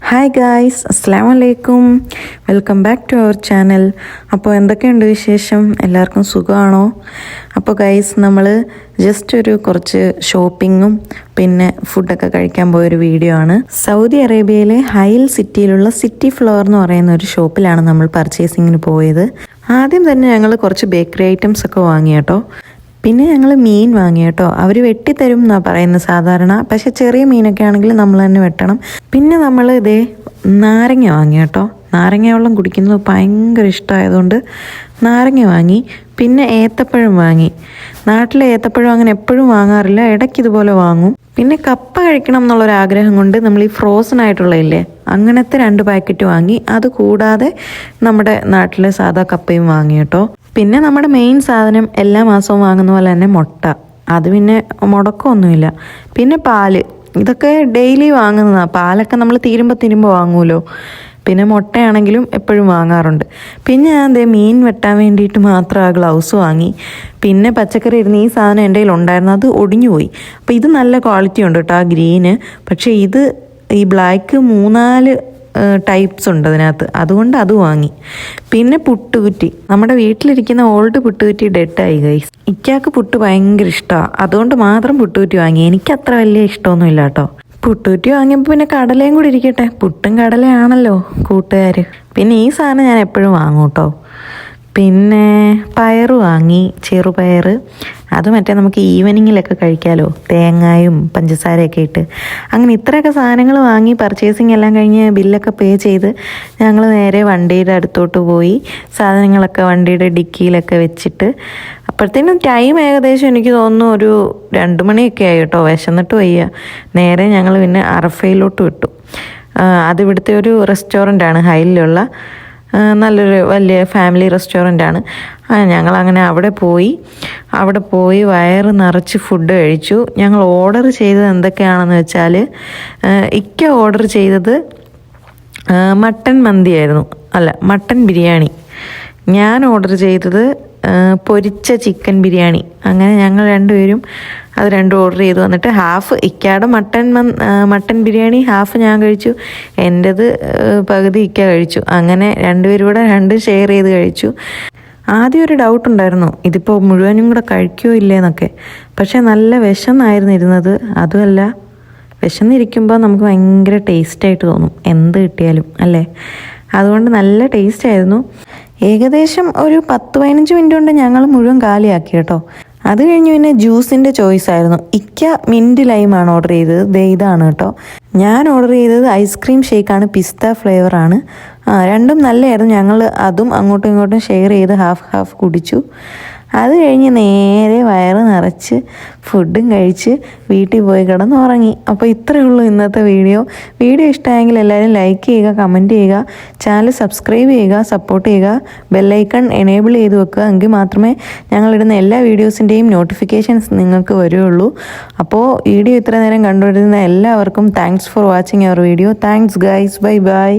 Hi guys, അസ്സലാമു അലൈക്കും. Welcome back to our channel. അപ്പോൾ എന്തൊക്കെയുണ്ട് വിശേഷം? എല്ലാവർക്കും സുഖമാണോ? അപ്പോൾ ഗൈസ്, നമ്മൾ ജസ്റ്റ് കുറച്ച് ഷോപ്പിങ്ങും പിന്നെ ഫുഡൊക്കെ കഴിക്കാൻ പോയൊരു വീഡിയോ ആണ്. സൗദി അറേബ്യയിലെ ഹൈൽ സിറ്റിയിലുള്ള സിറ്റി ഫ്ലോർ എന്ന് പറയുന്ന ഒരു ഷോപ്പിലാണ് നമ്മൾ പർച്ചേസിങ്ങിന് പോയത്. ആദ്യം തന്നെ ഞങ്ങൾ കുറച്ച് ബേക്കറി ഐറ്റംസ് ഒക്കെ വാങ്ങി കേട്ടോ. പിന്നെ ഞങ്ങൾ മീൻ വാങ്ങി കേട്ടോ. അവർ വെട്ടിത്തരും എന്നാണ് പറയുന്നത് സാധാരണ, പക്ഷെ ചെറിയ മീനൊക്കെ ആണെങ്കിൽ നമ്മൾ തന്നെ വെട്ടണം. പിന്നെ നമ്മൾ നാരങ്ങ വാങ്ങി കേട്ടോ. നാരങ്ങ വെള്ളം കുടിക്കുന്നത് ഭയങ്കര ഇഷ്ടമായതുകൊണ്ട് നാരങ്ങ വാങ്ങി. പിന്നെ ഏത്തപ്പഴം വാങ്ങി. നാട്ടിലെ ഏത്തപ്പഴം അങ്ങനെ എപ്പോഴും വാങ്ങാറില്ല, ഇടയ്ക്ക് ഇതുപോലെ വാങ്ങും. പിന്നെ കപ്പ കഴിക്കണം എന്നുള്ളൊരാഗ്രഹം കൊണ്ട് നമ്മൾ ഈ ഫ്രോസൺ ആയിട്ടുള്ളതില്ലേ, അങ്ങനത്തെ 2 പാക്കറ്റ് വാങ്ങി. അത് കൂടാതെ നമ്മുടെ നാട്ടിലെ സാധാ കപ്പയും വാങ്ങി കേട്ടോ. പിന്നെ നമ്മുടെ മെയിൻ സാധനം എല്ലാ മാസവും വാങ്ങുന്ന പോലെ തന്നെ മുട്ട, അത് പിന്നെ മുടക്കമൊന്നുമില്ല. പിന്നെ പാല്, ഇതൊക്കെ ഡെയിലി വാങ്ങുന്നതാണ്. പാലൊക്കെ നമ്മൾ തീരുമ്പോൾ വാങ്ങുമല്ലോ. പിന്നെ മുട്ടയാണെങ്കിലും എപ്പോഴും വാങ്ങാറുണ്ട്. പിന്നെ ഞാൻ മീൻ വെട്ടാൻ വേണ്ടിയിട്ട് മാത്രം ആ ഗ്ലൗസ് വാങ്ങി. പിന്നെ പച്ചക്കറി ഇരുന്ന് ഈ സാധനം എൻ്റെ കയ്യിൽ ഉണ്ടായിരുന്നു, അത് ഒടിഞ്ഞു പോയി. അപ്പോൾ ഇത് നല്ല ക്വാളിറ്റി ഉണ്ട് കേട്ടോ, ആ ഗ്രീന്. പക്ഷേ ഇത് ഈ ബ്ലാക്ക് 3-4 ടൈപ്സ് ഉണ്ട് അതിനകത്ത്, അതുകൊണ്ട് അത് വാങ്ങി. പിന്നെ പുട്ടുകുറ്റി, നമ്മുടെ വീട്ടിലിരിക്കുന്ന ഓൾഡ് പുട്ടുകുറ്റി ഡെഡായി ഗൈസ്. ഇക്കാക്ക് പുട്ട് ഭയങ്കര ഇഷ്ടമാണ്, അതുകൊണ്ട് മാത്രം പുട്ടുകുറ്റി വാങ്ങി. എനിക്ക് അത്ര വലിയ ഇഷ്ടമൊന്നുമില്ല കേട്ടോ. പുട്ടുകുറ്റി വാങ്ങിയപ്പോൾ പിന്നെ കടലയും കൂടി ഇരിക്കട്ടെ, പുട്ടും കടലയാണല്ലോ കൂട്ടുകാർ. പിന്നെ ഈ സാധനം ഞാൻ എപ്പോഴും വാങ്ങും കേട്ടോ. പിന്നെ പയറ് വാങ്ങി, ചെറുപയർ. അത് നമുക്ക് ഈവനിങ്ങിലൊക്കെ കഴിക്കാമല്ലോ, തേങ്ങയും പഞ്ചസാരയൊക്കെ ഇട്ട്. അങ്ങനെ ഇത്രയൊക്കെ സാധനങ്ങൾ വാങ്ങി. പർച്ചേസിങ് എല്ലാം കഴിഞ്ഞ് ബില്ലൊക്കെ പേ ചെയ്ത് ഞങ്ങൾ നേരെ വണ്ടിയുടെ അടുത്തോട്ട് പോയി. സാധനങ്ങളൊക്കെ വണ്ടിയുടെ ഡിക്കിയിലൊക്കെ വെച്ചിട്ട് അപ്പോഴത്തേനും ടൈം ഏകദേശം എനിക്ക് തോന്നുന്നു ഒരു 2 മണിയൊക്കെ ആയി കേട്ടോ. വിശന്നിട്ട് വയ്യ. നേരെ ഞങ്ങൾ പിന്നെ അറഫയിലോട്ട് വിട്ടു. അതിവിടുത്തെ ഒരു റെസ്റ്റോറൻ്റാണ്, ഹൈലിലുള്ള നല്ലൊരു വലിയ ഫാമിലി റെസ്റ്റോറൻ്റാണ്. ഞങ്ങളങ്ങനെ അവിടെ പോയി വയറ് നിറച്ച് ഫുഡ് കഴിച്ചു. ഞങ്ങൾ ഓർഡർ ചെയ്തത് എന്തൊക്കെയാണെന്ന് വെച്ചാൽ, ഇക്ക ഓർഡർ ചെയ്തത് മട്ടൻ മന്തിയായിരുന്നു, അല്ല മട്ടൻ ബിരിയാണി. ഞാൻ ഓർഡർ ചെയ്തത് പൊരിച്ച ചിക്കൻ ബിരിയാണി. അങ്ങനെ ഞങ്ങൾ രണ്ടുപേരും അത് രണ്ടും ഓർഡർ ചെയ്തു. എന്നിട്ട് ഹാഫ് ഇക്കയുടെ മട്ടൻ ബിരിയാണി ഹാഫ് ഞാൻ കഴിച്ചു, എൻ്റേത് പകുതി ഇക്ക കഴിച്ചു. അങ്ങനെ രണ്ടുപേരും കൂടെ 2 ഷെയർ ചെയ്ത് കഴിച്ചു. ആദ്യം ഒരു ഡൗട്ട് ഉണ്ടായിരുന്നു, ഇതിപ്പോൾ മുഴുവനും കൂടെ കഴിക്കുമോ ഇല്ലേന്നൊക്കെ. പക്ഷേ നല്ല വിശന്നായിരുന്നു ഇരുന്നത്. അതുമല്ല, വിശന്നിരിക്കുമ്പോൾ നമുക്ക് ഭയങ്കര ടേസ്റ്റായിട്ട് തോന്നും എന്ത് കിട്ടിയാലും, അല്ലേ? അതുകൊണ്ട് നല്ല ടേസ്റ്റായിരുന്നു. ഏകദേശം ഒരു 10-15 മിനിറ്റ് കൊണ്ട് ഞങ്ങൾ മുഴുവൻ കാലിയാക്കി കേട്ടോ. അത് കഴിഞ്ഞ് പിന്നെ ജ്യൂസിൻ്റെ ചോയ്സ് ആയിരുന്നു. ഇക്ക മിൻറ്റ് ലൈമാണ് ഓർഡർ ചെയ്തത്. ഇതാണ് കേട്ടോ. ഞാൻ ഓർഡർ ചെയ്തത് ഐസ്ക്രീം ഷേക്കാണ്, പിസ്ത ഫ്ലേവറാണ്. രണ്ടും നല്ലതായിരുന്നു. ഞങ്ങൾ അതും അങ്ങോട്ടും ഇങ്ങോട്ടും ഷെയർ ചെയ്ത് ഹാഫ് കുടിച്ചു. അത് കഴിഞ്ഞ് നേരെ വയറ് നിറച്ച് ഫുഡും കഴിച്ച് വീട്ടിൽ പോയി കിടന്നുറങ്ങി. അപ്പോൾ ഇത്രയേ ഉള്ളൂ ഇന്നത്തെ വീഡിയോ. ഇഷ്ടമായെങ്കിൽ എല്ലാവരും ലൈക്ക് ചെയ്യുക, കമൻറ്റ് ചെയ്യുക, ചാനൽ സബ്സ്ക്രൈബ് ചെയ്യുക, സപ്പോർട്ട് ചെയ്യുക, ബെല്ലൈക്കൺ എനേബിൾ ചെയ്ത് വെക്കുക. എങ്കിൽ മാത്രമേ ഞങ്ങളിടുന്ന എല്ലാ വീഡിയോസിൻ്റെയും നോട്ടിഫിക്കേഷൻസ് നിങ്ങൾക്ക് വരുള്ളൂ. അപ്പോൾ വീഡിയോ ഇത്ര നേരം കണ്ടുകൊണ്ടിരുന്ന എല്ലാവർക്കും thanks for watching our video. Thanks guys, bye by.